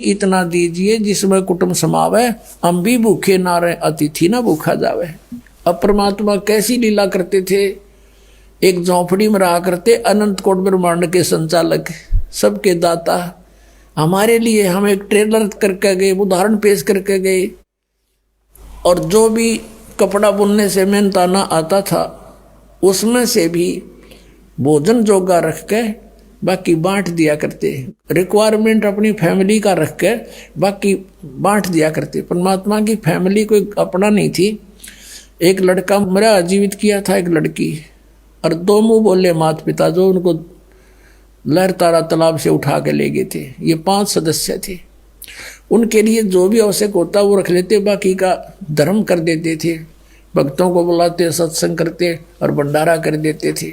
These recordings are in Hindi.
इतना दीजिए जिसमें कुटुंब समावे, हम भी भूखे ना रहे, अतिथि ना भूखा जावे। अब परमात्मा कैसी लीला करते थे, एक झोंपड़ी में रहा करते, अनंत कोट ब्रह्मांड के संचालक, सबके दाता, हमारे लिए हम एक ट्रेलर करके गए, उदाहरण पेश करके गए। और जो भी कपड़ा बुनने से मेहनताना आता था उसमें से भी भोजन जोगा रख के बाकी बांट दिया करते, रिक्वायरमेंट अपनी फैमिली का रख के बाकी बांट दिया करते। परमात्मा की फैमिली कोई अपना नहीं थी। एक लड़का मरा, जीवित किया था एक लड़की, और दो मुंह बोले माता पिता जो उनको लहर तारा तालाब से उठा के ले गए थे। ये 5 सदस्य थे, उनके लिए जो भी आवश्यक होता वो रख लेते, बाकी का धर्म कर देते थे, भक्तों को बुलाते, सत्संग करते और भंडारा कर देते थे।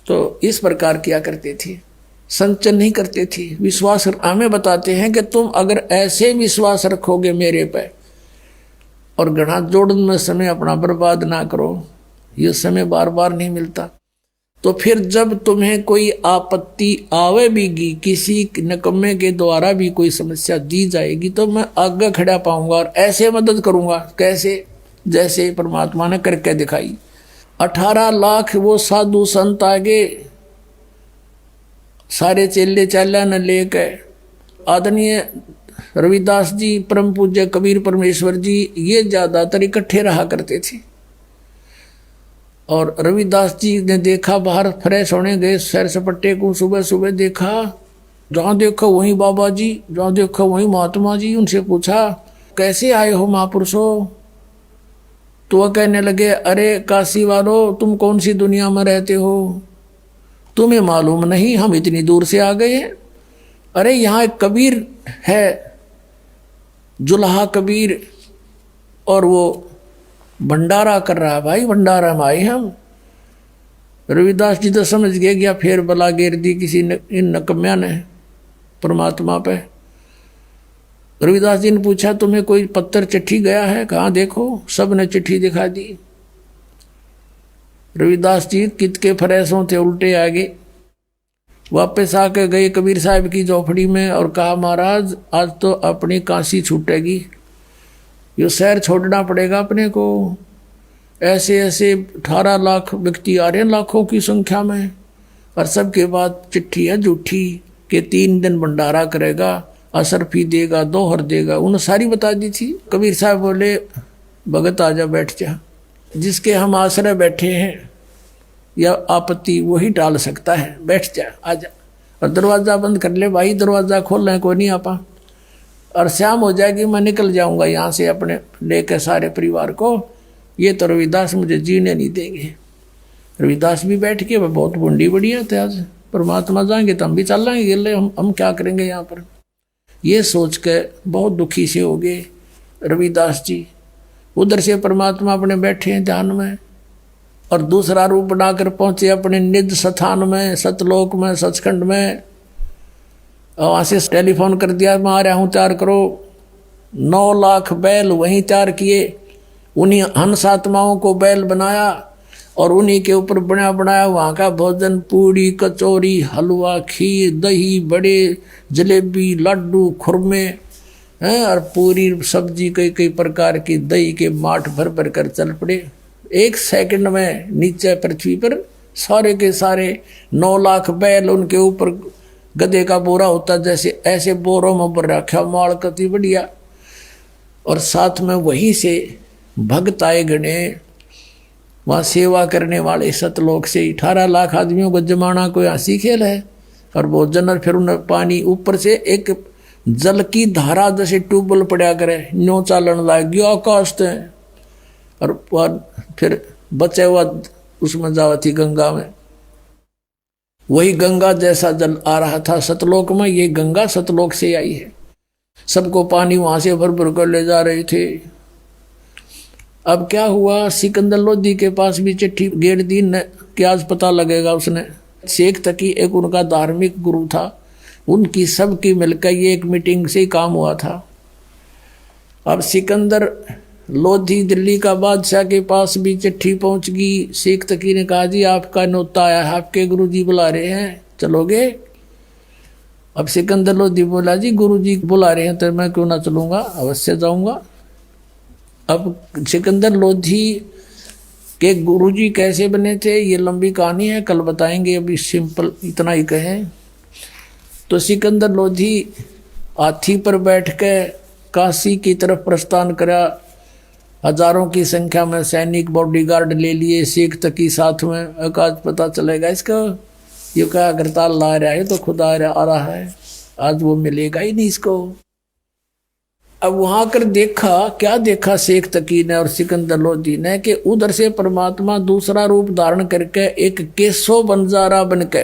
तो इस प्रकार किया करते थे, संचन नहीं करते थे। विश्वास हमें बताते हैं कि तुम अगर ऐसे विश्वास रखोगे मेरे पे और गणा जोड़न में समय अपना बर्बाद ना करो, ये समय बार बार नहीं मिलता, तो फिर जब तुम्हें कोई आपत्ति आवे बीगी, किसी निकम्मे के द्वारा भी कोई समस्या दी जाएगी, तो मैं आगे खड़ा पाऊंगा और ऐसे मदद करूंगा। कैसे? जैसे परमात्मा ने करके दिखाई। 18 लाख वो साधु संत आगे, सारे चेले चाला न लेके, आदरणीय रविदास जी, परम पूज्य कबीर परमेश्वर जी, ये ज्यादातर इकट्ठे रहा करते थे। और रविदास जी ने देखा बाहर फ्रेश होने गए, सैर सपट्टे को सुबह सुबह देखा, जहाँ देखो वहीं बाबा जी, जहाँ देखो वहीं महात्मा जी। उनसे पूछा कैसे आए हो महापुरुषों? तो वह कहने लगे, अरे काशी वालों, तुम कौन सी दुनिया में रहते हो, तुम्हें मालूम नहीं हम इतनी दूर से आ गए हैं। अरे यहाँ एक कबीर है, जुल्हा कबीर, और वो भंडारा कर रहा है। भाई भंडारा में आए हम। रविदास जी तो समझ गए गया, फिर बला गेर दी किसी इन नकम्या ने परमात्मा पे। रविदास जी ने पूछा तुम्हें कोई पत्थर चिट्ठी गया है? कहाँ देखो, सब ने चिट्ठी दिखा दी। रविदास जी कित के फरेसों थे उल्टे आगे, वापस आके गए कबीर साहब की झोपड़ी में और कहा महाराज आज तो अपनी काशी छूटेगी, ये शहर छोड़ना पड़ेगा अपने को। ऐसे ऐसे 18 लाख व्यक्ति आ रहे हैं, लाखों की संख्या में, और सबके बाद चिट्ठी है झूठी कि 3 दिन भंडारा करेगा, असरफी देगा, दोहर देगा, उन्हें सारी बता दी थी। कबीर साहब बोले भगत आजा बैठ जा, जिसके हम आश्रय बैठे हैं या आपत्ति वही टाल सकता है, बैठ जा आजा। और दरवाज़ा बंद कर ले भाई, दरवाज़ा खोल लें कोई नहीं आपा, और शाम हो जाएगी मैं निकल जाऊंगा यहाँ से अपने लेकर सारे परिवार को, ये तो रविदास मुझे जीने नहीं देंगे। रविदास भी बैठ के, वह बहुत बुंडी बढ़िया थे, आज परमात्मा जाएंगे तो हम भी चल जाएंगे, गिले हम क्या करेंगे यहाँ पर, ये सोच के बहुत दुखी से हो गए रविदास जी। उधर से परमात्मा अपने बैठे हैं ध्यान में, और दूसरा रूप बनाकर पहुंचे अपने निज स्थान में, सतलोक में, सचखंड में। वहाँ से टेलीफोन कर दिया, मैं आ रहा हूँ, तैयार करो। 9 लाख बैल वहीं तैयार किए, उन्हीं हंस आत्माओं को बैल बनाया और उन्हीं के ऊपर बना बनाया वहाँ का भोजन, पूड़ी, कचौरी, हलवा, खीर, दही, बड़े, जलेबी, लड्डू, खुरमे हैं, और पूरी सब्जी कई कई प्रकार की, दही के माठ भर भर कर चल पड़े। 1 सेकंड में नीचे पृथ्वी पर सारे के सारे 9 लाख बैल, उनके ऊपर गधे का बोरा होता जैसे, ऐसे बोरों में भर रखा माल, कति बढ़िया। और साथ में वहीं से भक्त आए गणे, वहाँ सेवा करने वाले सतलोक से। 18 लाख आदमियों को जमाना कोई हंसी खेल है। और भोजन, और फिर उन्हें पानी, ऊपर से एक जल की धारा जैसे ट्यूबवेल पड़ा करे, न्यो चालन लाग गया आकाश ते, और फिर बचे हुआ उसमें जावा थी गंगा में, वही गंगा जैसा जल आ रहा था सतलोक में। ये गंगा सतलोक से आई है, सबको पानी वहां से भर भर कर ले जा रहे थे। अब क्या हुआ, सिकंदर लोधी के पास भी चिट्ठी गेर दी न, क्या आज पता लगेगा उसने। शेख तकी एक उनका धार्मिक गुरु था, उनकी सबकी मिलकर ये एक मीटिंग से ही काम हुआ था। अब सिकंदर लोधी दिल्ली का बादशाह के पास भी चिट्ठी पहुंच गई। शेख तकी ने कहा जी आपका न्योता आया है, आपके गुरुजी बुला रहे हैं, चलोगे? अब सिकंदर लोधी बोला जी गुरुजी बुला रहे हैं तो मैं क्यों ना चलूंगा, अवश्य जाऊंगा। अब सिकंदर लोधी के गुरुजी कैसे बने थे ये लंबी कहानी है, कल बताएंगे, अभी सिंपल इतना ही कहें। तो सिकंदर लोधी हाथी पर बैठ के काशी की तरफ प्रस्थान करा। हजारों की संख्या में सैनिक बॉडीगार्ड ले लिए, सिख तकी साथ में। आज पता चलेगा इसका, ये क्या अगरताल ला रहा है तो खुद आ रहा है, आज वो मिलेगा ही नहीं इसको। अब वहां कर देखा, क्या देखा शेख तकी ने और सिकंदर लोधी ने कि उधर से परमात्मा दूसरा रूप धारण करके एक केसो बंजारा बनके।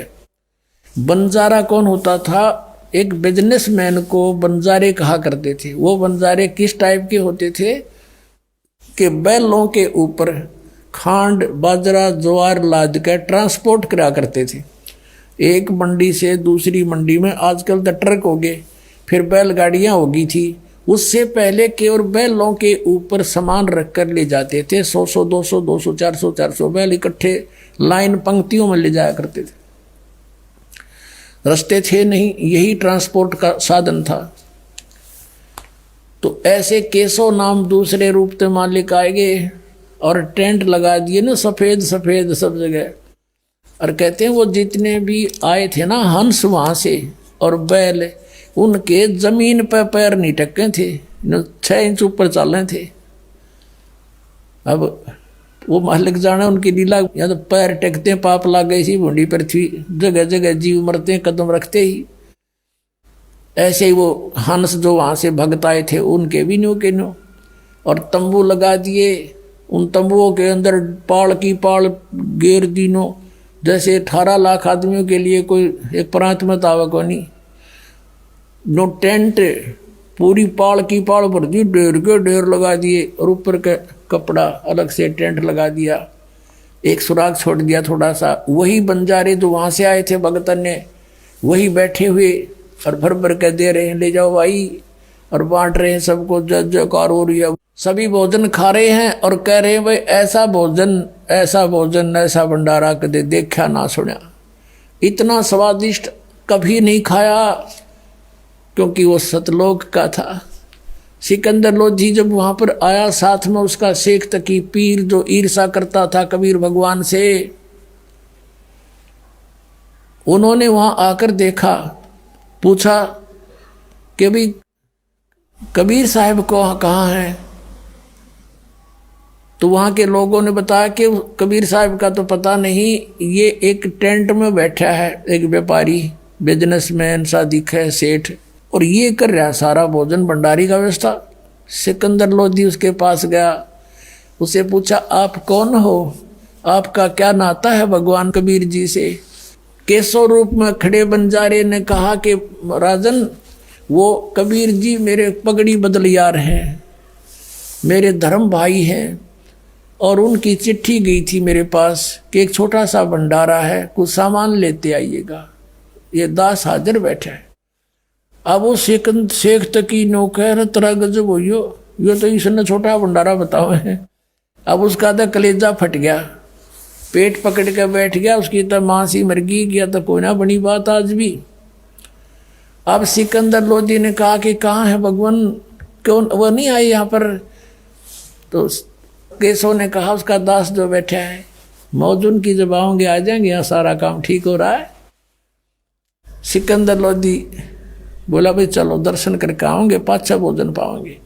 बंजारा कौन होता था? एक बिजनेसमैन को बंजारे कहा करते थे। वो बंजारे किस टाइप के होते थे कि बैलों के ऊपर खांड बाजरा ज्वार लाद के ट्रांसपोर्ट करा करते थे, एक मंडी से दूसरी मंडी में। आजकल तो ट्रक हो गए, फिर बैलगाड़ियां होगी थी। उससे पहले केवल बैलों के ऊपर सामान रख कर ले जाते थे। 100 200 200 400 बैल इकट्ठे लाइन पंक्तियों में ले जाया करते थे। रास्ते थे नहीं, यही ट्रांसपोर्ट का साधन था। तो ऐसे केसो नाम दूसरे रूप से मालिक आएंगे और टेंट लगा दिए ना, सफेद सफेद सब जगह। और कहते हैं वो जितने भी आए थे ना हंस वहां से और बैल, उनके जमीन पर पैर नहीं टके थे, 6 इंच ऊपर चल रहे थे। अब वो मालिक जाने उनकी लीला, या तो पैर टेकते पाप लाग गई सी भूडी पृथ्वी, जगह जगह जीव मरते कदम रखते ही। ऐसे ही वो हंस जो वहां से भगत आए थे उनके भी न्यू के न्यू। और तंबू लगा दिए, उन तंबुओं के अंदर पाल की पाल घेर दिनों, जैसे 18 लाख आदमियों के लिए कोई एक प्रांत में तावा को नहीं। नो टेंट पूरी पाल की पाल भर दी, ढेर के ढेर लगा दिए और ऊपर का कपड़ा अलग से टेंट लगा दिया, एक सुराग छोड़ दिया थोड़ा सा। वही बंजारे जो वहां से आए थे भगतन ने, वही बैठे हुए और भर भर के दे रहे हैं, ले जाओ भाई, और बांट रहे हैं सबको, जय जयकार हो रही है। सभी भोजन खा रहे हैं और कह रहे हैं भाई ऐसा भोजन ऐसा भंडारा कदे देखा ना सुना, इतना स्वादिष्ट कभी नहीं खाया, क्योंकि वो सतलोक का था। सिकंदर लोधी जब वहां पर आया, साथ में उसका शेख तकी पीर जो ईर्षा करता था कबीर भगवान से, उन्होंने वहां आकर देखा, पूछा कि भाई कबीर साहब को कहाँ है? तो वहां के लोगों ने बताया कि कबीर साहब का तो पता नहीं, ये एक टेंट में बैठा है, एक व्यापारी बिजनेसमैन सा दिखा है, सेठ, और ये कर रहा सारा भोजन भंडारी का व्यवस्था। सिकंदर लोधी उसके पास गया, उसे पूछा आप कौन हो, आपका क्या नाता है भगवान कबीर जी से? केसो रूप में खड़े बंजारे ने कहा कि राजन वो कबीर जी मेरे पगड़ी बदलियार हैं, मेरे धर्म भाई हैं, और उनकी चिट्ठी गई थी मेरे पास कि एक छोटा सा भंडारा है, कुछ सामान लेते आइएगा। ये दास हाजिर बैठा है। अब वो शेख तकी नो कह रहे तरह गजब हो, यो तो इसने छोटा भंडारा बताओ है। अब उसका तो कलेजा फट गया, पेट पकड़ के बैठ गया, उसकी तो मां सी मर गई, गया तो कोई ना बनी बात आज भी। अब सिकंदर लोधी ने कहा कि कहाँ है भगवान, क्यों वो नहीं आए यहाँ पर? तो केशव ने कहा उसका दास जो बैठा है, मौजूद की जब आओगे आ जाएंगे, यहाँ सारा काम ठीक हो रहा है। सिकंदर लोधी बोला भाई चलो दर्शन करके आओगे, पाछा भोजन पाओगे।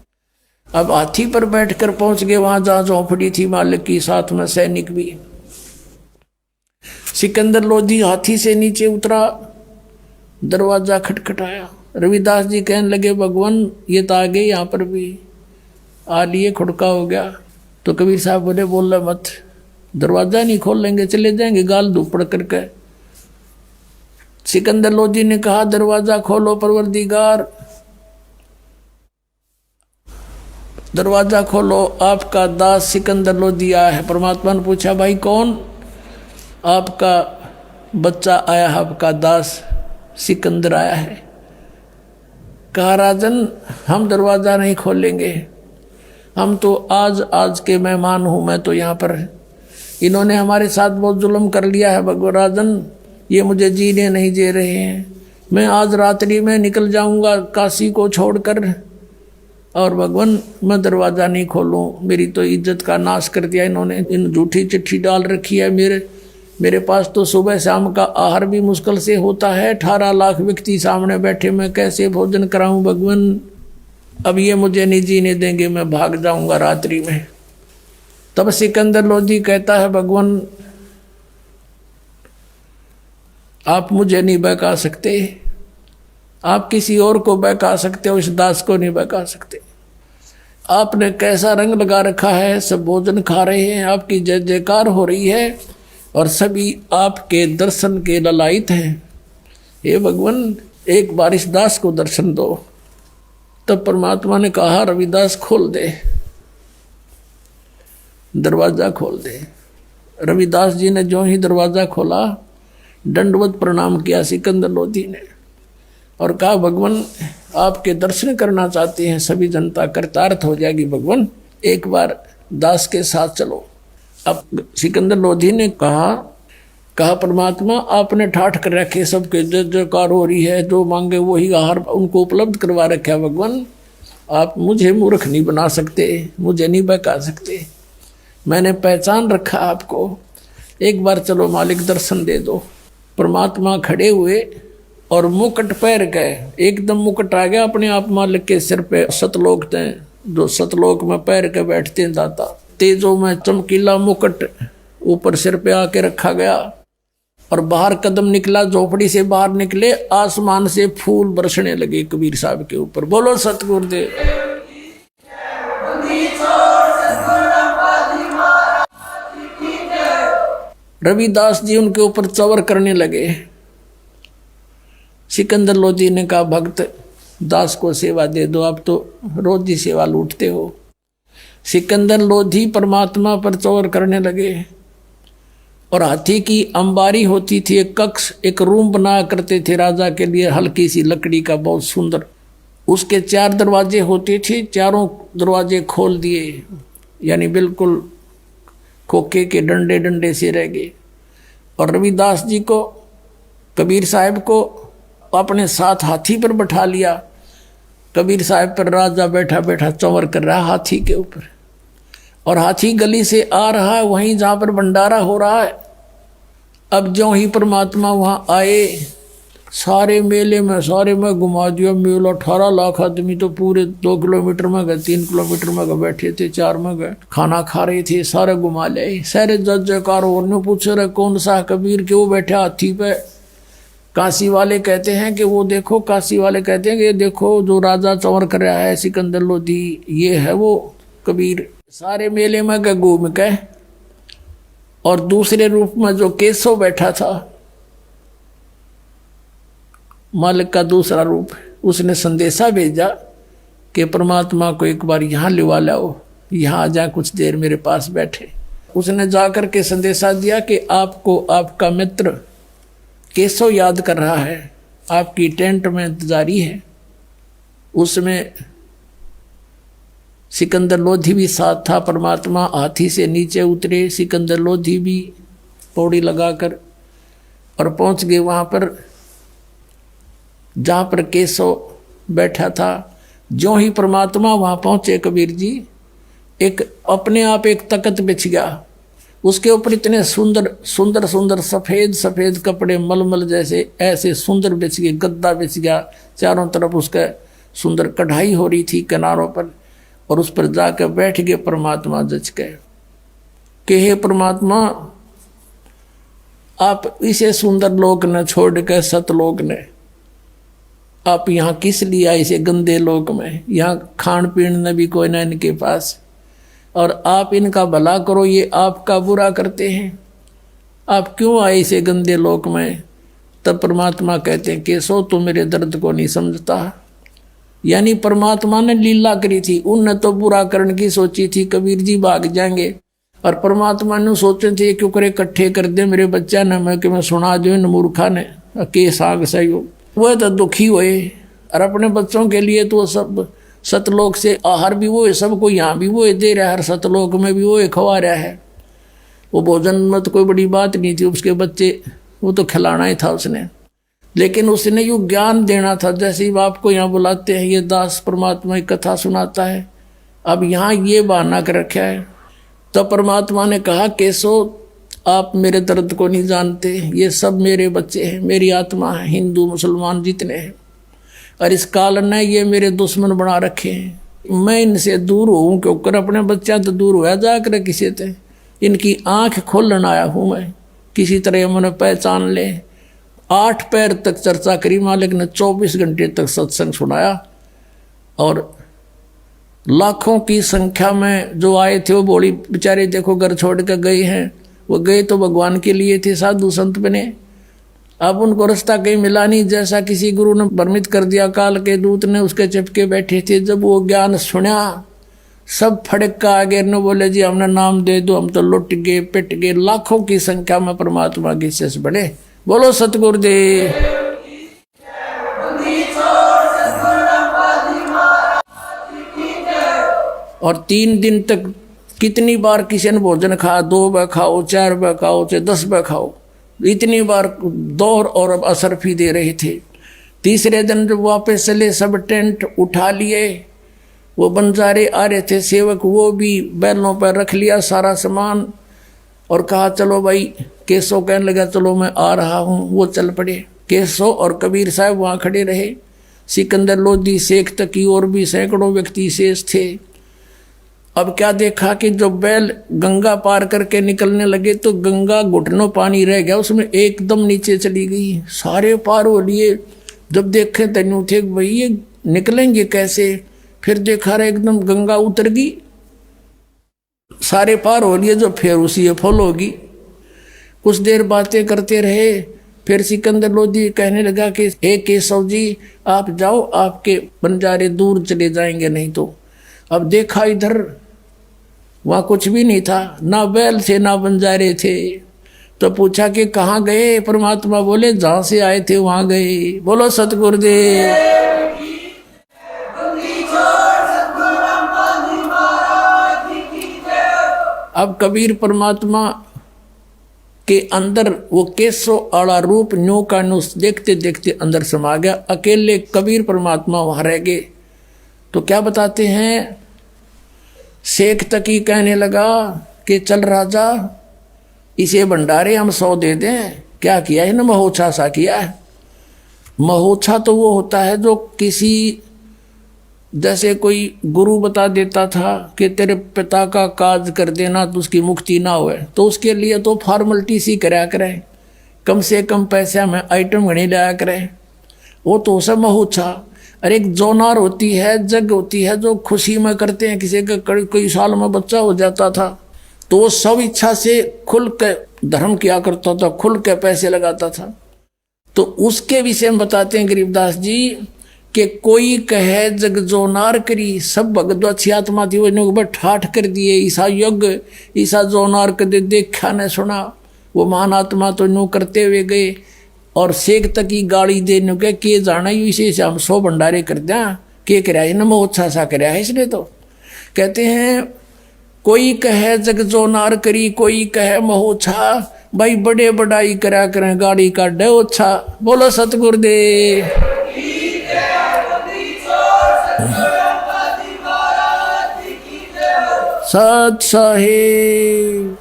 अब हाथी पर बैठकर पहुंच गए वहां जहां झोंपड़ी थी मालिक की, साथ में सैनिक भी। सिकंदर लोधी हाथी से नीचे उतरा, दरवाजा खटखटाया। रविदास जी कहने लगे भगवान ये तो आ गए, यहाँ पर भी आ लिए, खुड़का हो गया। तो कबीर साहब बोले बोल मत, दरवाजा नहीं खोल लेंगे, चले जाएंगे गाल धूपड़ करके। सिकंदर लोधी ने कहा दरवाजा खोलो परवरदिगार, दरवाजा खोलो, आपका दास सिकंदर लोधी आया है। परमात्मा ने पूछा भाई कौन? आपका बच्चा आया है, आपका दास सिकंदर आया है। कहा राजन हम दरवाजा नहीं खोलेंगे, हम तो आज के मेहमान हूं, मैं तो यहाँ पर, इन्होंने हमारे साथ बहुत जुल्म कर लिया है भगवान राजन, ये मुझे जीने नहीं दे रहे हैं, मैं आज रात्रि में निकल जाऊंगा काशी को छोड़कर, और भगवान मैं दरवाज़ा नहीं खोलूं। मेरी तो इज्जत का नाश कर दिया इन्होंने, इन झूठी चिट्ठी डाल रखी है। मेरे पास तो सुबह शाम का आहार भी मुश्किल से होता है। 18 लाख व्यक्ति सामने बैठे, मैं कैसे भोजन कराऊं भगवान। अब ये मुझे नहीं जीने देंगे, मैं भाग जाऊंगा रात्रि में। तब सिकंदर लोधी कहता है, भगवान आप मुझे नहीं बहका सकते, आप किसी और को बहका सकते हो, इस दास को नहीं बहका सकते। आपने कैसा रंग लगा रखा है, सब भोजन खा रहे हैं, आपकी जय जयकार हो रही है और सभी आपके दर्शन के ललायित हैं। हे भगवान एक बार इस दास को दर्शन दो। तब परमात्मा ने कहा, रविदास खोल दे, दरवाजा खोल दे। रविदास जी ने जो ही दरवाजा खोला, दंडवत प्रणाम किया सिकंदर लोधी ने और कहा, भगवान आपके दर्शन करना चाहते हैं, सभी जनता कृतार्थ हो जाएगी। भगवान एक बार दास के साथ चलो। अब सिकंदर लोधी ने कहा परमात्मा आपने ठाठ कर रखे, सबके जय जयकार हो रही है, जो मांगे वही आहार उनको उपलब्ध करवा रखा है। भगवान आप मुझे मूर्ख नहीं बना सकते, मुझे नहीं बहका सकते, मैंने पहचान रखा आपको। एक बार चलो मालिक दर्शन दे दो। परमात्मा खड़े हुए और मुकुट पैर गए, एकदम मुकुट आ गया अपने आप मालिक के सिर पे। सतलोक थे, जो सतलोक में पैर के बैठते हैं दाता, तेजों में चमकीला मुकुट ऊपर सिर पे आके रखा गया। और बाहर कदम निकला, झोपड़ी से बाहर निकले, आसमान से फूल बरसने लगे कबीर साहब के ऊपर। बोलो सतगुरुदेव। रविदास जी उनके ऊपर चवर करने लगे। सिकंदर लोधी ने कहा, भक्त दास को सेवा दे दो, आप तो रोज ही सेवा लूटते हो। सिकंदर लोधी परमात्मा पर चौर करने लगे और हाथी की अंबारी होती थी, एक कक्ष, एक रूम बना करते थे राजा के लिए, हल्की सी लकड़ी का, बहुत सुंदर। उसके 4 दरवाजे होते थे, चारों दरवाजे खोल दिए, यानी बिल्कुल खोखे के डंडे डंडे से रह गए। और रविदास जी को, कबीर साहब को अपने साथ हाथी पर बैठा लिया। कबीर साहब पर राजा बैठा बैठा चंवर कर रहा हाथी के ऊपर, और हाथी गली से आ रहा है वहीं जहाँ पर भंडारा हो रहा है। अब जो ही परमात्मा वहाँ आए, सारे मेले में सारे में घुमा दिया। मेला 18 लाख आदमी तो पूरे 2 किलोमीटर में गए, 3 किलोमीटर में गए, बैठे थे, 4 में गए, खाना खा रहे थे, सारे घुमा ले। सारे जज जयकार और पूछ रहे कौन सा कबीर क्यों बैठा हाथी पे। काशी वाले कहते हैं कि वो देखो, काशी वाले कहते हैं कि ये देखो जो राजा चंवर कर रहा है सिकंदर लोधी, ये है वो कबीर। सारे मेले में गए घूम के। और दूसरे रूप में जो केशव बैठा था, मालिक का दूसरा रूप, उसने संदेशा भेजा कि परमात्मा को एक बार यहाँ लिवा लाओ, यहाँ आ जा, कुछ देर मेरे पास बैठे। उसने जाकर के संदेशा दिया कि आपको आपका मित्र केशव याद कर रहा है, आपकी टेंट में इंतजारी है। उसमें सिकंदर लोधी भी साथ था। परमात्मा हाथी से नीचे उतरे, सिकंदर लोधी भी पौड़ी लगाकर, और पहुंच गए वहाँ पर जहाँ पर केशव बैठा था। जो ही परमात्मा वहाँ पहुँचे कबीर जी, एक अपने आप एक तख्त बिछ गया, उसके ऊपर इतने सुंदर सुंदर सुंदर सफ़ेद सफ़ेद कपड़े मलमल जैसे ऐसे सुंदर बिछ गए, गद्दा बिछ गया, चारों तरफ उसका सुंदर कढ़ाई हो रही थी किनारों पर, और उस पर जाकर बैठ गए परमात्मा जच के कि हे परमात्मा, आप इसे सुंदर लोक न छोड़ के सतलोक ने आप यहाँ किस लिए आए, इसे गंदे लोक में, यहाँ खान पीन न भी कोई ना इनके पास, और आप इनका भला करो, ये आपका बुरा करते हैं, आप क्यों आए इसे गंदे लोक में। तब परमात्मा कहते हैं केशव तू मेरे दर्द को नहीं समझता। यानी परमात्मा ने लीला करी थी, उनने तो बुरा करने की सोची थी, कबीर जी भाग जाएंगे, और परमात्मा ने सोचे थे क्यों करे इकट्ठे कर दे मेरे बच्चा ने, मैं कि मैं सुना दो इन मूर्खा ने के साग सहयोग। वह तो दुखी हुए, और अपने बच्चों के लिए तो सब सतलोक से आहार भी वो है, सबको यहाँ भी वो दे रहा है, सतलोक में भी वो खवा रहा है। वो भोजन में तो कोई बड़ी बात नहीं थी, उसके बच्चे वो तो खिलाना ही था उसने। लेकिन उसने यू ज्ञान देना था, जैसे ही आपको यहाँ बुलाते हैं ये दास परमात्मा की कथा सुनाता है, अब यहाँ ये बहाना कर रखा है। तो परमात्मा ने कहा केशो आप मेरे दर्द को नहीं जानते, ये सब मेरे बच्चे हैं, मेरी आत्मा है, हिंदू मुसलमान जितने हैं, और इस काल ने ये मेरे दुश्मन बना रखे हैं। मैं इनसे दूर हूँ क्योंकि अपने बच्चा तो दूर हुआ जाकर किसी से, इनकी आंख खोलने आया हूँ मैं, किसी तरह मैंने पहचान ले। 8 पैर तक चर्चा करी मालिक ने, 24 घंटे तक सत्संग सुनाया, और लाखों की संख्या में जो आए थे वो बोली बेचारे देखो घर छोड़ कर गए हैं, वो गए तो भगवान के लिए थे, साधु संत बने, अब उनको रास्ता कहीं मिला नहीं, जैसा किसी गुरु ने भ्रमित कर दिया, काल के दूत ने उसके चिपके बैठे थे। जब वो ज्ञान सुना सब फड़क का आगे न बोले जी हमने नाम दे दो, हम तो लुट गए पिट गए। लाखों की संख्या में परमात्मा के शिष्य बने। बोलो सतगुरुदेव। और 3 दिन तक कितनी बार किसी ने भोजन खाया, 2 बार खाओ, 4 बार खाओ, चाहे 10 बार खाओ, इतनी बार दौर और अब असर भी दे रहे थे। तीसरे दिन जब वापस चले सब टेंट उठा लिए, वो बंजारे आ रहे थे सेवक, वो भी बैलों पर रख लिया सारा सामान और कहा चलो भाई। केशव कहने लगा चलो मैं आ रहा हूँ, वो चल पड़े। केशव और कबीर साहब वहाँ खड़े रहे, सिकंदर लोधी शेख तकी और भी सैकड़ों व्यक्ति शेष थे। अब क्या देखा कि जो बैल गंगा पार करके निकलने लगे तो गंगा घुटनों पानी रह गया, उसमें एकदम नीचे चली गई, सारे पार हो लिए। जब देखे तनु थे भाई ये निकलेंगे कैसे, फिर देखा रहे एकदम गंगा उतर गई, सारे पार हो लिए, जो फिर उसी फॉल होगी। कुछ देर बातें करते रहे, फिर सिकंदर लोधी कहने लगा कि हे केशव जी आप जाओ, आपके बंजारे दूर चले जाएंगे नहीं तो। अब देखा इधर वहाँ कुछ भी नहीं था, ना बैल थे ना बंजारे थे। तो पूछा कि कहाँ गए, परमात्मा बोले जहाँ से आए थे वहाँ गए। बोलो सतगुरुदेव। अब कबीर परमात्मा के अंदर वो केशव आला रूप न्यू का न्यू देखते देखते अंदर समा गया। अकेले कबीर परमात्मा वहाँ रह गए। तो क्या बताते हैं, शेख तकी कहने लगा कि चल राजा इसे भंडारे हम 100 दे दें। क्या किया है ना, महोत्सा सा किया है। महोत्सा तो वो होता है जो किसी, जैसे कोई गुरु बता देता था कि तेरे पिता का काज कर देना तो उसकी मुक्ति ना होए, तो उसके लिए तो फॉर्मेलिटी सी कराया करे, कम से कम पैसा में आइटम घनी लाया करे, वो तो सब महोत्सा। और एक जोनार होती है, जग होती है जो खुशी में करते हैं। किसी का कई साल में बच्चा हो जाता था तो वो सब इच्छा से खुल के धर्म किया करता था, खुल के पैसे लगाता था। तो उसके विषय में बताते हैं गरीबदास जी कि कोई कहे जग जोनार करी, सब भगत अच्छी आत्मा थी वो ठाठ कर दिए। ईसा यज्ञ ईसा जोनार कर देखा न सुना, वो महान आत्मा तो न्यू करते हुए गए। और शेख तक की गाड़ी देने के जाना इसे हम 100 भंडारे कर दिया, के कराया न महोत्सा सा कराया है इसने। तो कहते हैं कोई कहे जग जोनार करी, कोई कहे महोत्सा, भाई बड़े बड़ाई करा करें गाड़ी का डोछा। बोलो सतगुरुदेव। सत साहिब।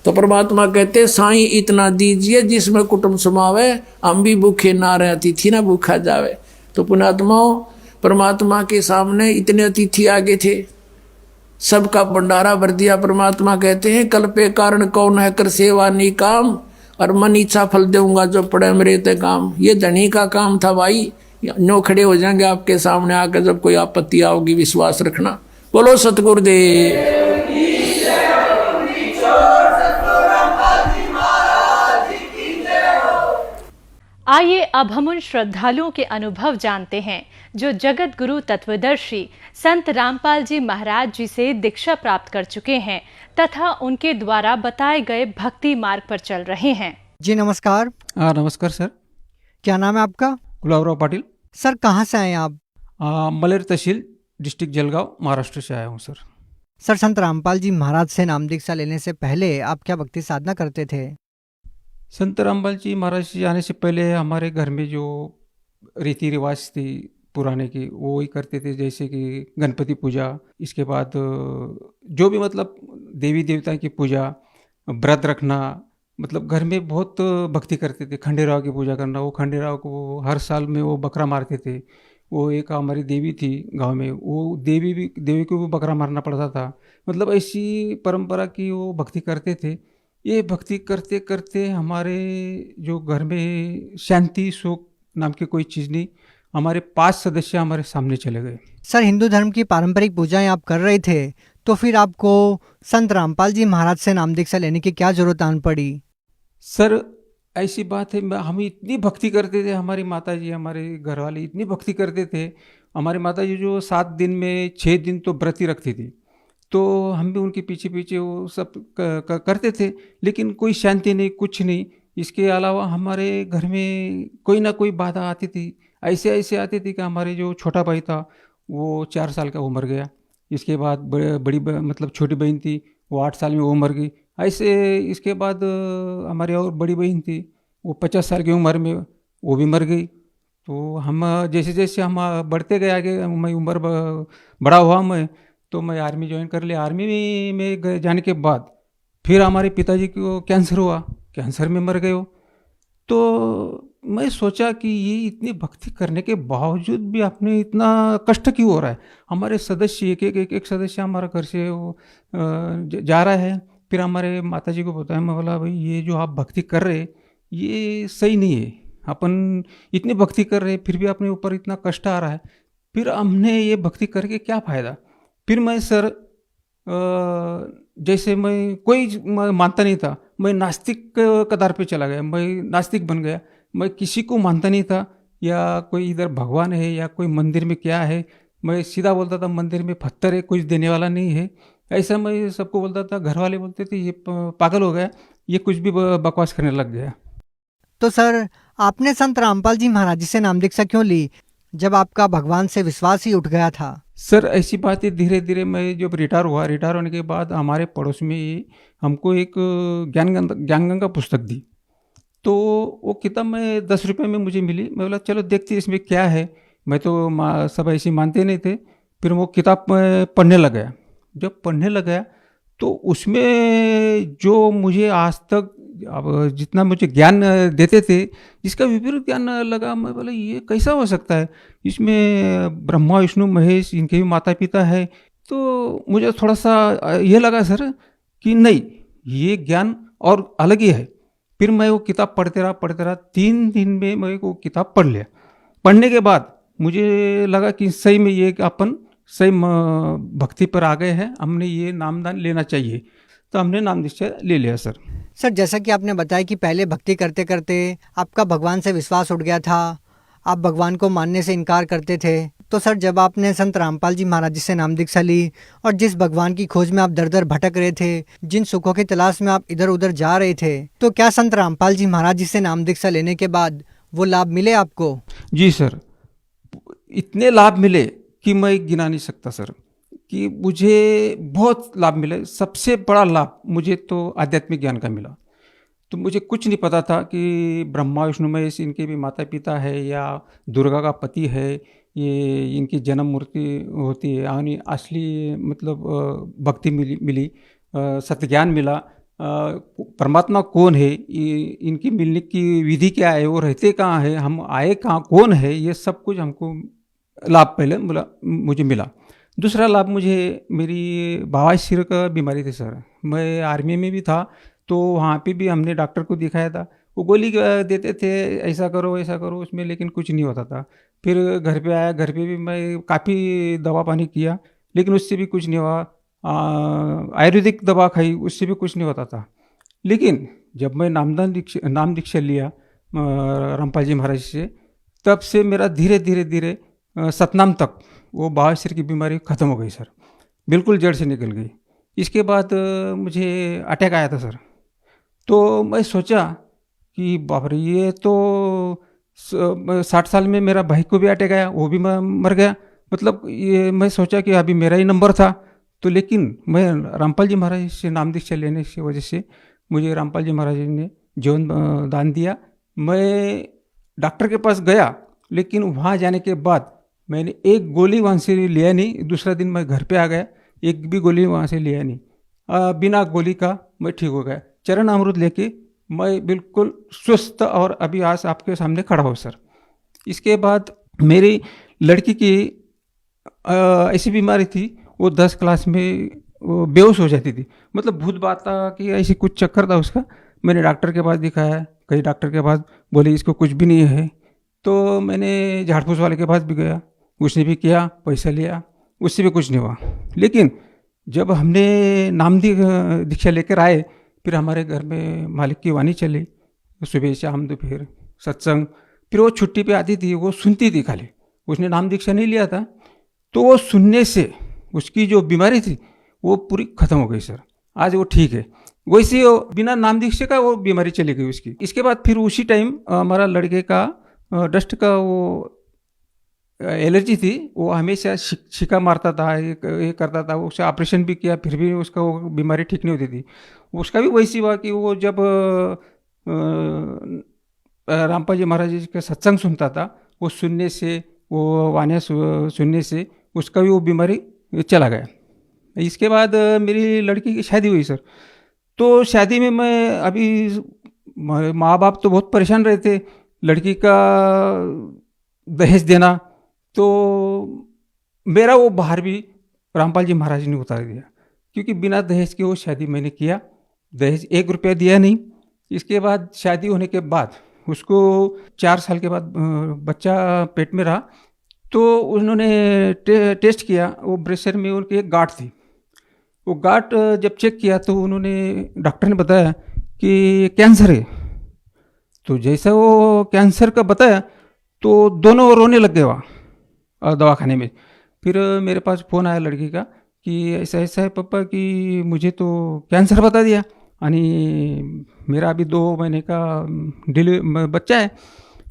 तो परमात्मा कहते साईं इतना दीजिए जिसमें कुटुंब समावे, हम भी भूखे ना रहे अतिथि ना भूखा जावे। तो पुण्यात्माओं परमात्मा के सामने इतने अतिथि आगे थे, सबका भंडारा भर दिया। परमात्मा कहते हैं कल पे कारण कौन है कर सेवा नी काम, और मन इच्छा फल दूंगा जो पड़े मेरे ते काम। ये धनी का काम था भाई, नो खड़े हो जाएंगे आपके सामने आकर जब कोई आपत्ति आओगी, विश्वास रखना। बोलो सतगुरुदेव। आइए अब हम उन श्रद्धालुओं के अनुभव जानते हैं जो जगत गुरु तत्वदर्शी संत रामपाल जी महाराज जी से दीक्षा प्राप्त कर चुके हैं तथा उनके द्वारा बताए गए भक्ति मार्ग पर चल रहे हैं। जी नमस्कार। नमस्कार सर। क्या नाम है आपका? गुलाबराव पाटिल। सर कहाँ से आए हैं आप? मलेर तहसील, डिस्ट्रिक्ट जलगांव, महाराष्ट्र से आया हूँ सर। सर संत रामपाल जी महाराज से नाम दीक्षा लेने से पहले आप क्या भक्ति साधना करते थे? संत रामपाल जी महाराज जी आने से पहले हमारे घर में जो रीति रिवाज थी पुराने की वो ही करते थे, जैसे कि गणपति पूजा, इसके बाद जो भी मतलब देवी देवता की पूजा, व्रत रखना, मतलब घर में बहुत भक्ति करते थे। खंडेराव की पूजा करना, वो खंडेराव को हर साल में वो बकरा मारते थे। वो एक हमारी देवी थी गांव में, वो देवी को भी बकरा मारना पड़ता था। मतलब ऐसी परंपरा की वो भक्ति करते थे। ये भक्ति करते करते हमारे जो घर में शांति सुख नाम की कोई चीज़ नहीं, हमारे 5 सदस्य हमारे सामने चले गए। सर, हिंदू धर्म की पारंपरिक पूजाएं आप कर रहे थे, तो फिर आपको संत रामपाल जी महाराज से नाम दीक्षा लेने की क्या जरूरत आन पड़ी? सर ऐसी बात है, हम इतनी भक्ति करते थे, हमारी माता जी हमारे घर वाले इतनी भक्ति करते थे। हमारी माता जी जो 7 दिन में 6 दिन तो व्रत ही रखती थी, तो हम भी उनके पीछे पीछे वो सब करते थे, लेकिन कोई शांति नहीं, कुछ नहीं। इसके अलावा हमारे घर में कोई ना कोई बाधा आती थी। ऐसे ऐसे आती थी कि हमारे जो छोटा भाई था वो 4 साल का वो मर गया। इसके बाद मतलब छोटी बहन थी, वो 8 साल में वो मर गई। ऐसे इसके बाद हमारी और बड़ी बहन थी, वो 50 साल की उम्र में वो भी मर गई। तो हम जैसे जैसे हम बढ़ते गए आगे, मैं उम्र बड़ा हुआ, मैं आर्मी ज्वाइन कर लिया। आर्मी में जाने के बाद फिर हमारे पिताजी को कैंसर हुआ, कैंसर में मर गए हो। तो मैं सोचा कि ये इतनी भक्ति करने के बावजूद भी आपने इतना कष्ट क्यों हो रहा है। हमारे सदस्य एक सदस्य हमारा घर से वो जा रहा है। फिर हमारे माताजी को बताया, मैं बोला भाई ये जो आप भक्ति कर रहे ये सही नहीं है, अपन इतनी भक्ति कर रहे फिर भी अपने ऊपर इतना कष्ट आ रहा है, फिर हमने ये भक्ति करके क्या फ़ायदा। फिर मैं सर जैसे मैं कोई मानता नहीं था, मैं नास्तिक कतार पे चला गया, मैं नास्तिक बन गया। मैं किसी को मानता नहीं था, या कोई इधर भगवान है या कोई मंदिर में क्या है। मैं सीधा बोलता था मंदिर में पत्थर है, कुछ देने वाला नहीं है, ऐसा मैं सबको बोलता था। घर वाले बोलते थे ये पागल हो गया, ये कुछ भी बकवास करने लग गया। तो सर, आपने संत रामपाल जी महाराज जी से नाम दीक्षा क्यों ली जब आपका भगवान से विश्वास ही उठ गया था? सर ऐसी बात है, धीरे धीरे मैं जब रिटायर होने के बाद हमारे पड़ोस में हमको एक ज्ञान गंगा पुस्तक दी। तो वो किताब मैं 10 रुपये में मुझे मिली। मैं बोला चलो देखते इसमें क्या है। मैं तो सब ऐसे मानते नहीं थे। फिर वो किताब पढ़ने लग गया। जब पढ़ने लगा तो उसमें जो मुझे आज तक अब जितना मुझे ज्ञान देते थे, इसका विपरीत ज्ञान लगा। मैं बोला ये कैसा हो सकता है, इसमें ब्रह्मा विष्णु महेश इनके भी माता पिता है। तो मुझे थोड़ा सा ये लगा सर कि नहीं, ये ज्ञान और अलग ही है। फिर मैं वो किताब पढ़ते रहा 3 दिन में मैं वो किताब पढ़ लिया। पढ़ने के बाद मुझे लगा कि सही में ये अपन सही भक्ति पर आ गए हैं, हमने ये नामदान लेना चाहिए। तो हमने नाम दीक्षा ले लिया सर। सर, जैसा कि आपने बताया कि पहले भक्ति करते करते आपका भगवान से विश्वास उठ गया था, आप भगवान को मानने से इनकार करते थे। तो सर, जब आपने संत रामपाल जी महाराज जी से नाम दीक्षा ली और जिस भगवान की खोज में आप दर दर भटक रहे थे, जिन सुखों की तलाश में आप इधर उधर जा रहे थे, तो क्या संत रामपाल जी महाराज जी से नाम दीक्षा लेने के बाद वो लाभ मिले आपको? जी सर, इतने लाभ मिले कि मैं गिना नहीं सकता सर, कि मुझे बहुत लाभ मिले। सबसे बड़ा लाभ मुझे तो आध्यात्मिक ज्ञान का मिला। तो मुझे कुछ नहीं पता था कि ब्रह्मा विष्णु महेश इनके भी माता पिता है, या दुर्गा का पति है, ये इनकी जन्म मूर्ति होती है। यानी असली मतलब भक्ति मिली, सत्य ज्ञान मिला। परमात्मा कौन है, इनकी मिलने की विधि क्या है, वो रहते कहाँ है, हम आए कहाँ, कौन है, ये सब कुछ हमको लाभ पहले मुझे मिला। दूसरा लाभ मुझे मेरी बवासीर का बीमारी थी सर। मैं आर्मी में भी था, तो वहाँ पे भी हमने डॉक्टर को दिखाया था। वो गोली देते थे ऐसा करो उसमें, लेकिन कुछ नहीं होता था। फिर घर पे आया, घर पे भी मैं काफ़ी दवा पानी किया, लेकिन उससे भी कुछ नहीं हुआ। आयुर्वेदिक दवा खाई, उससे भी कुछ नहीं होता था। लेकिन जब मैं नाम दीक्षा लिया रामपाल जी महाराज से, तब से मेरा धीरे धीरे सतनाम तक वो बवासीर की बीमारी ख़त्म हो गई सर, बिल्कुल जड़ से निकल गई। इसके बाद मुझे अटैक आया था सर। तो मैं सोचा कि बाप रे, ये तो 60 साल में मेरा भाई को भी अटैक आया, वो भी मर गया। मतलब ये मैं सोचा कि अभी मेरा ही नंबर था। तो लेकिन मैं रामपाल जी महाराज से नाम दीक्षा लेने की वजह से मुझे रामपाल जी महाराज ने जीवन दान दिया। मैं डॉक्टर के पास गया, लेकिन वहाँ जाने के बाद मैंने एक गोली वहाँ से लिया नहीं। दूसरा दिन मैं घर पे आ गया, एक भी गोली वहाँ से लिया नहीं। बिना गोली का मैं ठीक हो गया। चरण अमृत लेके मैं बिल्कुल स्वस्थ और अभी आज आपके सामने खड़ा हूँ सर। इसके बाद मेरी लड़की की ऐसी बीमारी थी, वो 10 क्लास में वो बेहोश हो जाती थी, मतलब भूत बात था कि ऐसी कुछ चक्कर था उसका। मैंने डॉक्टर के पास दिखाया, कई डॉक्टर के पास, बोले इसको कुछ भी नहीं है। तो मैंने झाड़ फूस वाले के पास भी गया, उसने भी किया, पैसा लिया, उससे भी कुछ नहीं हुआ। लेकिन जब हमने नाम दीक्षा लेकर आए, फिर हमारे घर में मालिक की वाणी चली, सुबह शाम दोपहर सत्संग। फिर वो छुट्टी पे आती थी, वो सुनती थी खाली, उसने नाम दीक्षा नहीं लिया था। तो वो सुनने से उसकी जो बीमारी थी वो पूरी खत्म हो गई सर। आज वो ठीक है। वैसे वो बिना नाम दीक्षा का वो बीमारी चली गई उसकी। इसके बाद फिर उसी टाइम हमारा लड़के का डस्ट का वो एलर्जी थी, वो हमेशा छिका मारता था, ये करता था। उससे ऑपरेशन भी किया, फिर भी उसका वो बीमारी ठीक नहीं होती थी। उसका भी वैसी हुआ कि वो जब रामपाल जी महाराज जी का सत्संग सुनता था, वो सुनने से, वो वाणियाँ सुनने से उसका भी वो बीमारी चला गया। इसके बाद मेरी लड़की की शादी हुई सर। तो शादी में मैं अभी, माँ बाप तो बहुत परेशान रहे थे, लड़की का दहेज देना। तो मेरा वो बाहर भी रामपाल जी महाराज ने उतार दिया, क्योंकि बिना दहेज के वो शादी मैंने किया। दहेज 1 रुपया दिया नहीं। इसके बाद शादी होने के बाद उसको 4 साल के बाद बच्चा पेट में रहा। तो उन्होंने टेस्ट किया, वो ब्रेस्ट में उनकी एक गांठ थी। वो गांठ जब चेक किया तो उन्होंने, डॉक्टर ने बताया कि कैंसर है। तो जैसा वो कैंसर का बताया तो दोनों रोने लग गए वहाँ दवाखाने में। फिर मेरे पास फ़ोन आया लड़की का कि ऐसा ऐसा है पापा कि मुझे तो कैंसर बता दिया, यानी मेरा अभी 2 महीने का बच्चा है,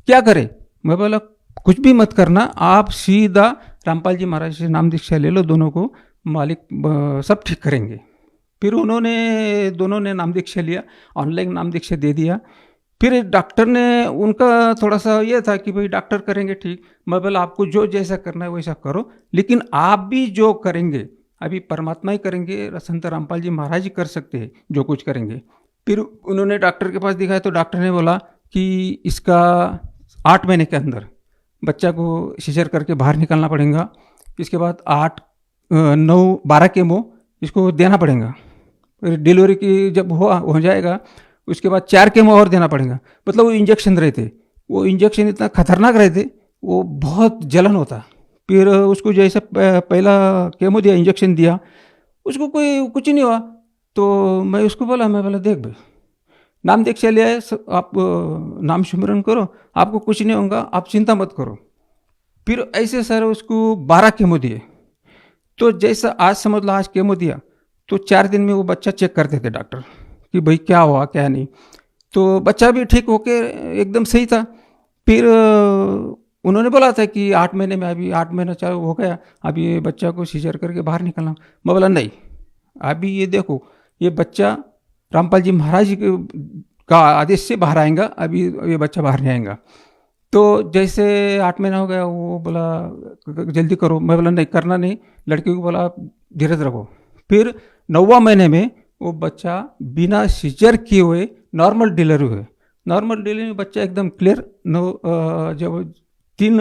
क्या करें। मैं बोला कुछ भी मत करना, आप सीधा रामपाल जी महाराज से नाम दीक्षा ले लो, दोनों को मालिक सब ठीक करेंगे। फिर दोनों ने नाम दीक्षा लिया, ऑनलाइन नाम दीक्षा दे दिया। फिर डॉक्टर ने, उनका थोड़ा सा ये था कि भाई डॉक्टर करेंगे ठीक। मैं बोला आपको जो जैसा करना है वैसा करो, लेकिन आप भी जो करेंगे अभी परमात्मा ही करेंगे, संत रामपाल जी महाराज ही कर सकते हैं जो कुछ करेंगे। फिर उन्होंने डॉक्टर के पास दिखाया तो डॉक्टर ने बोला कि इसका 8 महीने के अंदर बच्चा को सीजर करके बाहर निकालना पड़ेगा। इसके बाद 8, 9, 12 केमो इसको देना पड़ेगा। फिर डिलीवरी की जब हो जाएगा उसके बाद 4 केमो और देना पड़ेगा। मतलब वो इंजेक्शन रहते, वो इंजेक्शन इतना खतरनाक रहते, वो बहुत जलन होता। फिर उसको जैसे पहला केमो दिया, इंजेक्शन दिया, उसको कुछ नहीं हुआ। तो मैं उसको बोला, मैं बोला देख भाई, नाम दीक्षा लिया है, आप नाम सिमरन करो, आपको कुछ नहीं होगा, आप चिंता मत करो। फिर ऐसे सर उसको 12 केमो दिए। तो जैसा आज समझ लो, आज केमो दिया तो 4 दिन में वो बच्चा चेक करते थे डॉक्टर कि भाई क्या हुआ क्या नहीं। तो बच्चा भी ठीक होके एकदम सही था। फिर उन्होंने बोला था कि 8 महीने में, अभी 8 महीना चालू हो गया, अभी ये बच्चा को सीजर करके बाहर निकलना। मैं बोला नहीं, अभी ये देखो, ये बच्चा रामपाल जी महाराज का आदेश से बाहर आएगा, अभी ये बच्चा बाहर नहीं आएगा। तो जैसे 8 महीना हो गया, वो बोला जल्दी करो। मैं बोला नहीं, करना नहीं। लड़की को बोला धीरज रखो। फिर 9वां महीने में वो बच्चा बिना सीजर किए हुए नॉर्मल डिलीवरी हुए। नॉर्मल डिलीवरी में बच्चा एकदम क्लियर, जब 3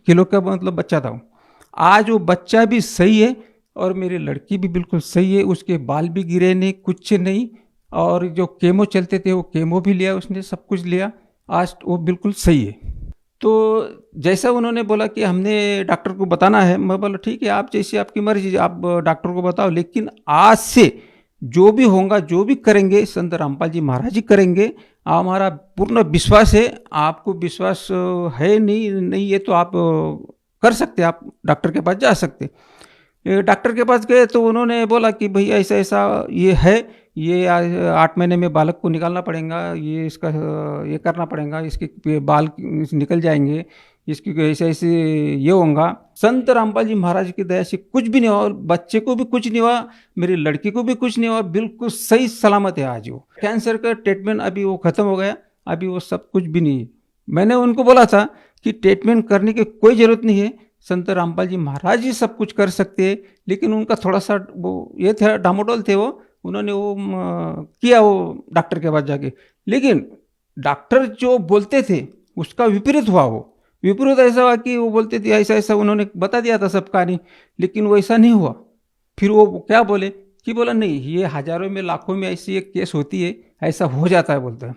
किलो का मतलब बच्चा था। आज वो बच्चा भी सही है और मेरी लड़की भी बिल्कुल सही है। उसके बाल भी गिरे नहीं, कुछ नहीं। और जो केमो चलते थे वो केमो भी लिया उसने, सब कुछ लिया। आज वो बिल्कुल सही है। तो जैसा उन्होंने बोला कि हमने डॉक्टर को बताना है, मैं बोला ठीक है, आप जैसी आपकी मर्जी, आप डॉक्टर को बताओ, लेकिन आज से जो भी होगा, जो भी करेंगे, संत रामपाल जी महाराज जी करेंगे। हमारा पूर्ण विश्वास है। आपको विश्वास है नहीं है तो आप कर सकते, आप डॉक्टर के पास जा सकते। डॉक्टर के पास गए तो उन्होंने बोला कि भाई ऐसा ऐसा ये है, ये 8 महीने में बालक को निकालना पड़ेगा, ये इसका ये करना पड़ेगा, इसके बाल निकल जाएंगे, इसकी ऐसे ऐसे ये होगा। संत रामपाल जी महाराज की दया से कुछ भी नहीं हुआ, और बच्चे को भी कुछ नहीं हुआ, मेरी लड़की को भी कुछ नहीं हुआ, बिल्कुल सही सलामत है आज वो। कैंसर का ट्रीटमेंट अभी वो खत्म हो गया, अभी वो सब कुछ भी नहीं है। मैंने उनको बोला था कि ट्रीटमेंट करने की कोई ज़रूरत नहीं है, संत रामपाल जी महाराज ही सब कुछ कर सकते हैं। लेकिन उनका थोड़ा सा वो ये था, डामाडोल थे वो, उन्होंने वो किया वो डॉक्टर के पास जाके, लेकिन डॉक्टर जो बोलते थे उसका विपरीत हुआ। वो विपरीत ऐसा हुआ कि वो बोलते थे ऐसा ऐसा, उन्होंने बता दिया था सब कहानी, लेकिन वो ऐसा नहीं हुआ। फिर वो क्या बोले कि बोला नहीं, ये हजारों में लाखों में ऐसी एक केस होती है, ऐसा हो जाता है बोलता है।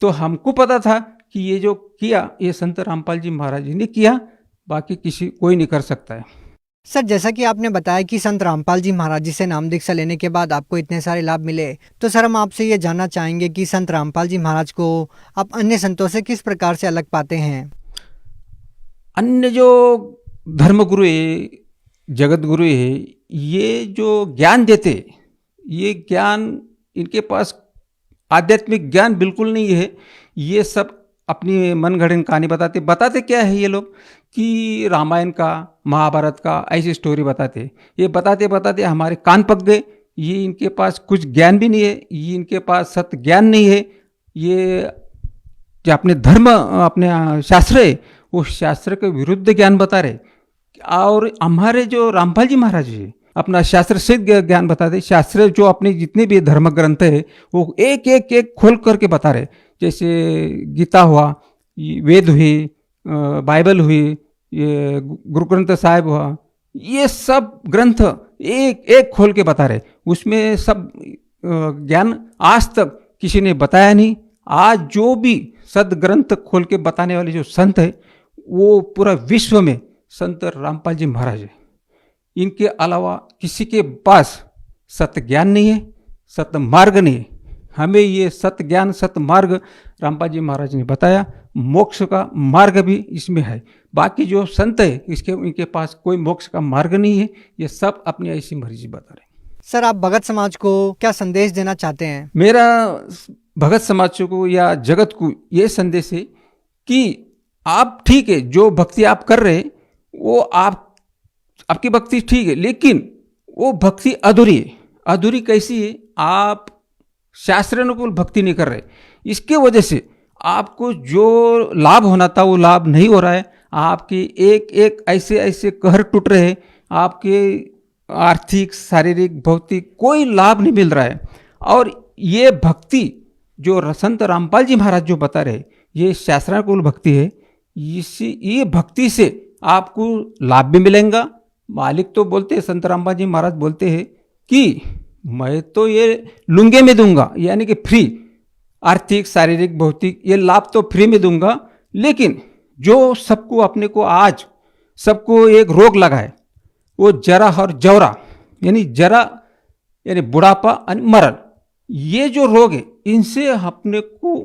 तो हमको पता था कि ये जो किया ये संत रामपाल जी महाराज जी ने किया, बाकी कोई नहीं कर सकता है। सर, जैसा कि आपने बताया कि संत रामपाल जी महाराज जी से नाम दीक्षा लेने के बाद आपको इतने सारे लाभ मिले, तो सर हम आपसे ये जानना चाहेंगे कि संत रामपाल जी महाराज को आप अन्य संतों से किस प्रकार से अलग पाते हैं? अन्य जो धर्मगुरु है, जगत गुरु है, ये जो ज्ञान देते, ये ज्ञान इनके पास आध्यात्मिक ज्ञान बिल्कुल नहीं है। ये सब अपनी मनगढ़ंत कहानी बताते क्या है ये लोग कि रामायण का, महाभारत का ऐसी स्टोरी बताते। ये बताते बताते हमारे कान पक गए। ये इनके पास कुछ ज्ञान भी नहीं है, ये इनके पास सत्य ज्ञान नहीं है। ये जो अपने धर्म, अपने शास्त्र है, वो शास्त्र के विरुद्ध ज्ञान बता रहे। और हमारे जो रामपाल जी महाराज जी अपना शास्त्र से ज्ञान बताते। शास्त्र जो अपने जितने भी धर्म ग्रंथ है वो एक एक एक खोल करके बता रहे। जैसे गीता हुआ, वेद हुई, बाइबल हुई, ये गुरु ग्रंथ साहिब हुआ, ये सब ग्रंथ एक एक खोल के बता रहे। उसमें सब ज्ञान आज तक किसी ने बताया नहीं। आज जो भी सदग्रंथ खोल के बताने वाले जो संत है, वो पूरा विश्व में संत रामपाल जी महाराज है। इनके अलावा किसी के पास सत्य ज्ञान नहीं है, सत्य मार्ग नहीं है। हमें ये सत्य ज्ञान, सत्य मार्ग रामपाल जी महाराज ने बताया। मोक्ष का मार्ग भी इसमें है। बाकी जो संत है इनके पास कोई मोक्ष का मार्ग नहीं है। ये सब अपनी ऐसी मर्जी बता रहे हैं। सर, आप भगत समाज को क्या संदेश देना चाहते हैं? मेरा भगत समाज को या जगत को ये संदेश है कि आप ठीक है, जो भक्ति आप कर रहे हैं वो आपकी भक्ति ठीक है, लेकिन वो भक्ति अधूरी है। अधूरी कैसी है? आप शास्त्रानुकूल भक्ति नहीं कर रहे। इसके वजह से आपको जो लाभ होना था वो लाभ नहीं हो रहा है। आपके एक एक ऐसे ऐसे कहर टूट रहे हैं। आपके आर्थिक, शारीरिक, भौतिक कोई लाभ नहीं मिल रहा है। और ये भक्ति जो संत रामपाल जी महाराज जो बता रहे, ये शास्त्रानुकूल भक्ति है। ये भक्ति से आपको लाभ भी मिलेगा। मालिक तो बोलते हैं, संत रामपाल जी महाराज बोलते हैं कि मैं तो ये लुंगे में दूंगा, यानी कि फ्री, आर्थिक, शारीरिक, भौतिक ये लाभ तो फ्री में दूंगा। लेकिन जो सबको अपने को आज सबको एक रोग लगा है, वो जरा और जवरा, यानी जरा यानी बुढ़ापा और मरण, ये जो रोग है इनसे अपने को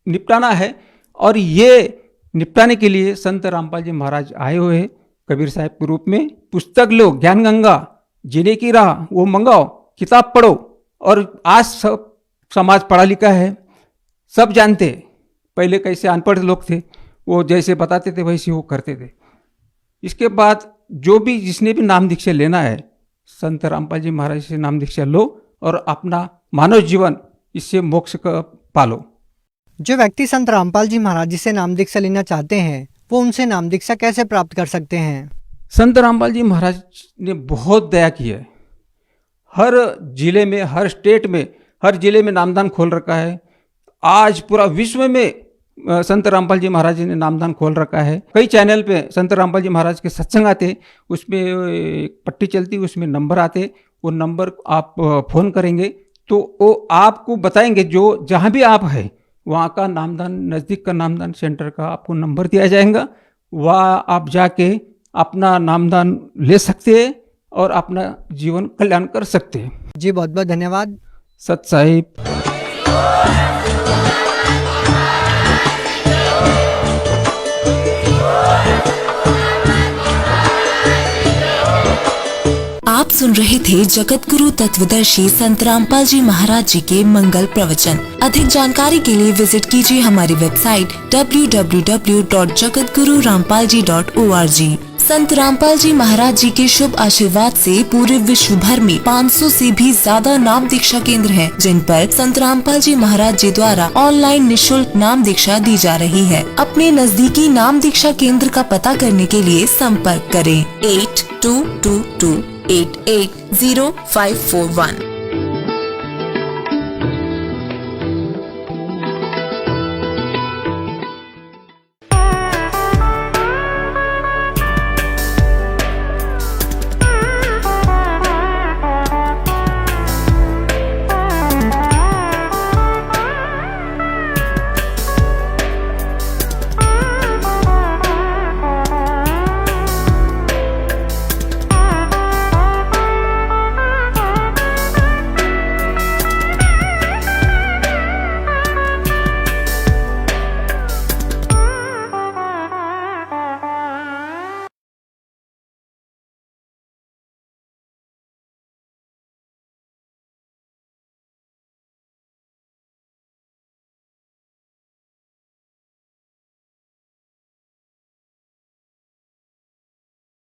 निपटाना है। और ये निपटाने के लिए संत रामपाल जी महाराज आए हुए हैं कबीर साहब के रूप में। पुस्तक लो, ज्ञान गंगा, जीने की राह, वो मंगाओ, किताब पढ़ो। और आज सब समाज पढ़ा लिखा है, सब जानते हैं। पहले कैसे अनपढ़ लोग थे, वो जैसे बताते थे वैसे वो करते थे। इसके बाद जो भी जिसने भी नाम दीक्षा लेना है, संत रामपाल जी महाराज से नाम दीक्षा लो और अपना मानव जीवन इससे मोक्ष का पालो। जो व्यक्ति संत रामपाल जी महाराज जी से नाम दीक्षा लेना चाहते हैं, वो उनसे नाम दीक्षा कैसे प्राप्त कर सकते हैं? संत रामपाल जी महाराज ने बहुत दया की है। हर जिले में, हर स्टेट में, हर जिले में नामदान खोल रखा है। आज पूरा विश्व में संत रामपाल जी महाराज ने नामदान खोल रखा है। कई चैनल पे संत रामपाल जी महाराज के सत्संग आते, उसमें एक पट्टी चलती, उसमें नंबर आते। वो नंबर आप फ़ोन करेंगे तो वो आपको बताएंगे, जो जहाँ भी आप हैं वहाँ का नामदान, नज़दीक का नामदान सेंटर का आपको नंबर दिया जाएगा। वहाँ आप जाके अपना नामदान ले सकते हैं और अपना जीवन कल्याण कर सकते हैं। जी, बहुत बहुत धन्यवाद। सत साहिब। आप सुन रहे थे जगत गुरु तत्वदर्शी संत रामपाल जी महाराज जी के मंगल प्रवचन। अधिक जानकारी के लिए विजिट कीजिए हमारी वेबसाइट www.jagatgururampalji.org। संत रामपाल जी महाराज जी के शुभ आशीर्वाद से पूरे विश्व भर में 500 से भी ज्यादा नाम दीक्षा केंद्र हैं, जिन पर संत रामपाल जी महाराज जी द्वारा ऑनलाइन निशुल्क नाम दीक्षा दी जा रही है। अपने नजदीकी नाम दीक्षा केंद्र का पता करने के लिए संपर्क करें 8222880541।